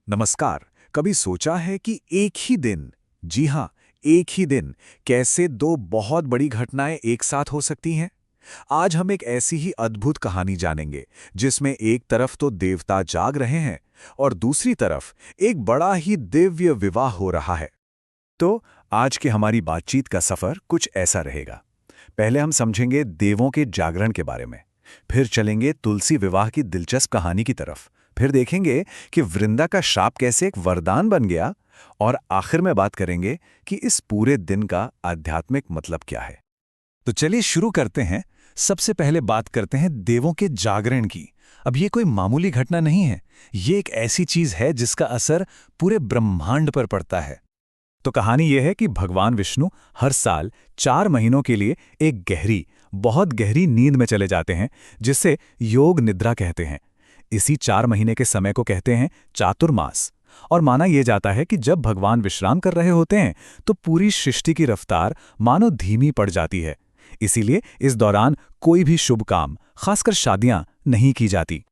नमस्कार। कभी सोचा है कि एक ही दिन, जी हाँ, एक ही दिन कैसे दो बहुत बड़ी घटनाएं एक साथ हो सकती हैं? आज हम एक ऐसी ही अद्भुत कहानी जानेंगे जिसमें एक तरफ तो देवता जाग रहे हैं और दूसरी तरफ एक बड़ा ही दिव्य विवाह हो रहा है। तो आज की हमारी बातचीत का सफर कुछ ऐसा रहेगा। पहले हम समझेंगे देवों के जागरण के बारे में, फिर चलेंगे तुलसी विवाह की दिलचस्प कहानी की तरफ, फिर देखेंगे कि वृंदा का श्राप कैसे एक वरदान बन गया, और आखिर में बात करेंगे कि इस पूरे दिन का आध्यात्मिक मतलब क्या है। तो चलिए शुरू करते हैं। सबसे पहले बात करते हैं देवों के जागरण की। अब ये कोई मामूली घटना नहीं है, ये एक ऐसी चीज है जिसका असर पूरे ब्रह्मांड पर पड़ता है। तो कहानी यह है कि भगवान विष्णु हर साल 4 महीनों के लिए एक गहरी, बहुत गहरी नींद में चले जाते हैं, जिसे योग निद्रा कहते हैं। इसी 4 महीने के समय को कहते हैं चातुर्मास। और माना यह जाता है कि जब भगवान विश्राम कर रहे होते हैं तो पूरी सृष्टि की रफ्तार मानो धीमी पड़ जाती है। इसीलिए इस दौरान कोई भी शुभ काम, खासकर शादियां, नहीं की जाती।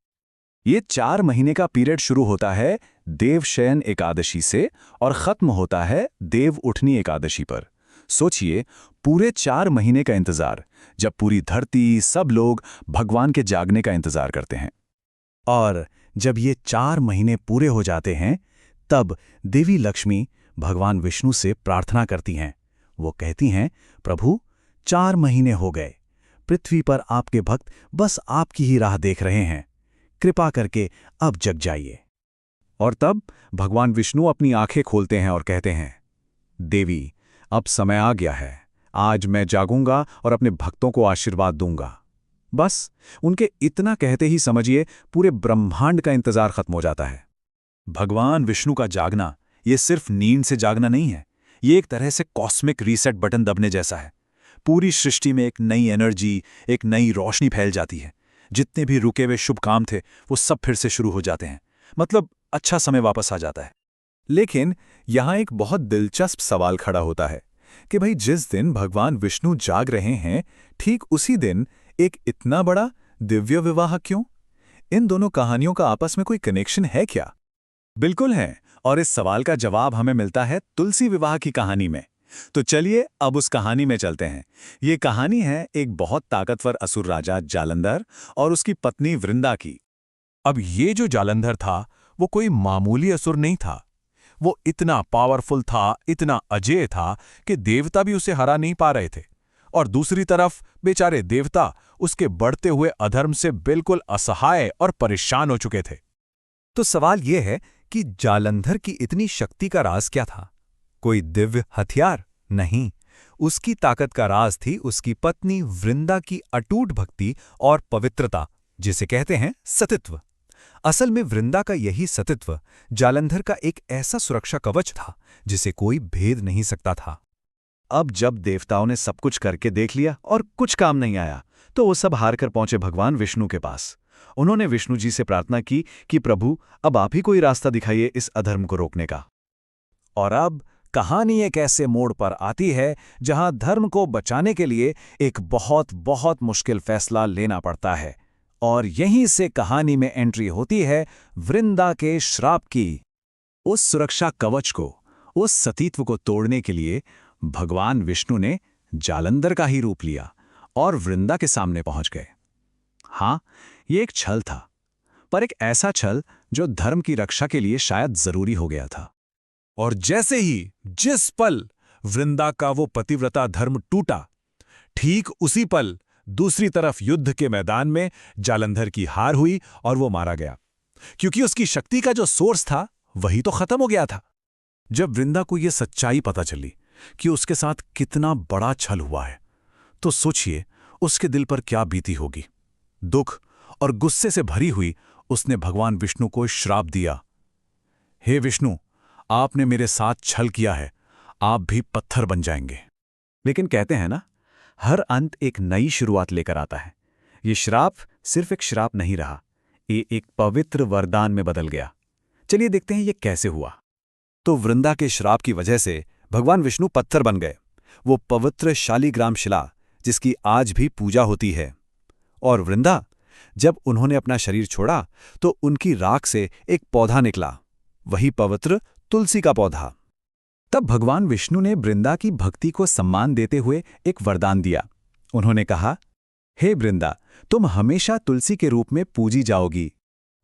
ये 4 महीने का पीरियड शुरू होता है देवशयन एकादशी से और खत्म होता है देव उठनी एकादशी पर। सोचिए, पूरे 4 महीने का इंतजार, जब पूरी धरती, सब लोग भगवान के जागने का इंतजार करते हैं। और जब ये 4 महीने पूरे हो जाते हैं, तब देवी लक्ष्मी भगवान विष्णु से प्रार्थना करती हैं। वो कहती हैं, प्रभु, 4 महीने हो गए, पृथ्वी पर आपके भक्त बस आपकी ही राह देख रहे हैं, कृपा करके अब जग जाइए। और तब भगवान विष्णु अपनी आंखें खोलते हैं और कहते हैं, देवी, अब समय आ गया है, आज मैं जागूंगा और अपने भक्तों को आशीर्वाद दूंगा। बस उनके इतना कहते ही समझिए पूरे ब्रह्मांड का इंतजार खत्म हो जाता है। भगवान विष्णु का जागना ये सिर्फ नींद से जागना नहीं है, ये एक तरह से कॉस्मिक रीसेट बटन दबने जैसा है। पूरी सृष्टि में एक नई एनर्जी, एक नई रोशनी फैल जाती है। जितने भी रुके हुए शुभ काम थे वो सब फिर से शुरू हो जाते हैं। मतलब अच्छा समय वापस आ जाता है। लेकिन यहां एक बहुत दिलचस्प सवाल खड़ा होता है कि भाई, जिस दिन भगवान विष्णु जाग रहे हैं, ठीक उसी दिन एक इतना बड़ा दिव्य विवाह क्यों? इन दोनों कहानियों का आपस में कोई कनेक्शन है क्या? बिल्कुल है, और इस सवाल का जवाब हमें मिलता है तुलसी विवाह की कहानी में। तो चलिए अब उस कहानी में चलते हैं। ये कहानी है एक बहुत ताकतवर असुर राजा जालंधर और उसकी पत्नी वृंदा की। अब ये जो जालंधर था वो कोई मामूली असुर नहीं था। वो इतना पावरफुल था, इतना अजेय था कि देवता भी उसे हरा नहीं पा रहे थे। और दूसरी तरफ बेचारे देवता उसके बढ़ते हुए अधर्म से बिल्कुल असहाय और परेशान हो चुके थे। तो सवाल यह है कि जालंधर की इतनी शक्ति का राज क्या था? कोई दिव्य हथियार नहीं, उसकी ताकत का राज थी उसकी पत्नी वृंदा की अटूट भक्ति और पवित्रता, जिसे कहते हैं सतित्व। असल में वृंदा का यही सतित्व जालंधर का एक ऐसा सुरक्षा कवच था जिसे कोई भेद नहीं सकता था। अब जब देवताओं ने सब कुछ करके देख लिया और कुछ काम नहीं आया, तो वो सब हार कर पहुंचे भगवान विष्णु के पास। उन्होंने विष्णु जी से प्रार्थना की कि प्रभु, अब आप ही कोई रास्ता दिखाइए इस अधर्म को रोकने का। और अब कहानी एक ऐसे मोड़ पर आती है जहां धर्म को बचाने के लिए एक बहुत बहुत मुश्किल फैसला लेना पड़ता है। और यहीं से कहानी में एंट्री होती है वृंदा के श्राप की। उस सुरक्षा कवच को, उस सतीत्व को तोड़ने के लिए भगवान विष्णु ने जालंधर का ही रूप लिया और वृंदा के सामने पहुंच गए। हाँ, ये एक छल था, पर एक ऐसा छल जो धर्म की रक्षा के लिए शायद जरूरी हो गया था। और जैसे ही जिस पल वृंदा का वो पतिव्रता धर्म टूटा, ठीक उसी पल दूसरी तरफ युद्ध के मैदान में जालंधर की हार हुई और वो मारा गया, क्योंकि उसकी शक्ति का जो सोर्स था वही तो खत्म हो गया था। जब वृंदा को यह सच्चाई पता चली कि उसके साथ कितना बड़ा छल हुआ है, तो सोचिए उसके दिल पर क्या बीती होगी। दुख और गुस्से से भरी हुई उसने भगवान विष्णु को श्राप दिया, हे विष्णु, आपने मेरे साथ छल किया है, आप भी पत्थर बन जाएंगे। लेकिन कहते हैं ना, हर अंत एक नई शुरुआत लेकर आता है। ये श्राप सिर्फ एक श्राप नहीं रहा, ये एक पवित्र वरदान में बदल गया। चलिए देखते हैं ये कैसे हुआ। तो वृंदा के श्राप की वजह से भगवान विष्णु पत्थर बन गए, वो पवित्र शालिग्राम शिला जिसकी आज भी पूजा होती है। और वृंदा, जब उन्होंने अपना शरीर छोड़ा तो उनकी राख से एक पौधा निकला, वही पवित्र तुलसी का पौधा। तब भगवान विष्णु ने वृंदा की भक्ति को सम्मान देते हुए एक वरदान दिया। उन्होंने कहा, हे वृंदा, तुम हमेशा तुलसी के रूप में पूजी जाओगी।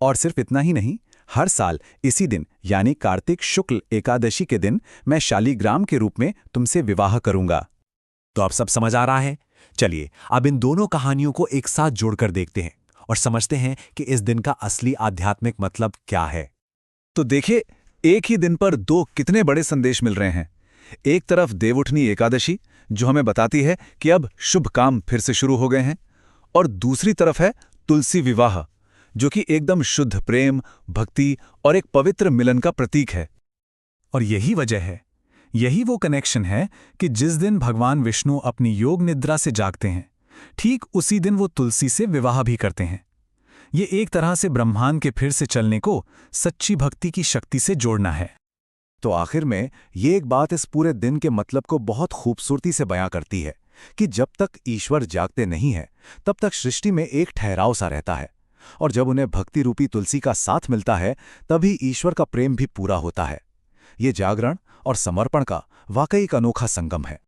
और सिर्फ इतना ही नहीं, हर साल इसी दिन यानी कार्तिक शुक्ल एकादशी के दिन मैं शालीग्राम के रूप में तुमसे विवाह करूंगा। तो अब सब समझ आ रहा है। चलिए अब इन दोनों कहानियों को एक साथ जोड़कर देखते हैं और समझते हैं कि इस दिन का असली आध्यात्मिक मतलब क्या है। तो देखिए, एक ही दिन पर दो कितने बड़े संदेश मिल रहे हैं। एक तरफ देवउठनी एकादशी, जो हमें बताती है कि अब शुभ काम फिर से शुरू हो गए हैं, और दूसरी तरफ है तुलसी विवाह, जो कि एकदम शुद्ध प्रेम, भक्ति और एक पवित्र मिलन का प्रतीक है। और यही वजह है, यही वो कनेक्शन है कि जिस दिन भगवान विष्णु अपनी योग निद्रा से जागते हैं, ठीक उसी दिन वो तुलसी से विवाह भी करते हैं। ये एक तरह से ब्रह्मांड के फिर से चलने को सच्ची भक्ति की शक्ति से जोड़ना है। तो आखिर में ये एक बात इस पूरे दिन के मतलब को बहुत खूबसूरती से बयां करती है कि जब तक ईश्वर जागते नहीं है, तब तक सृष्टि में एक ठहराव सा रहता है, और जब उन्हें भक्ति रूपी तुलसी का साथ मिलता है, तभी ईश्वर का प्रेम भी पूरा होता है। ये जागरण और समर्पण का वाकई एक अनोखा संगम है।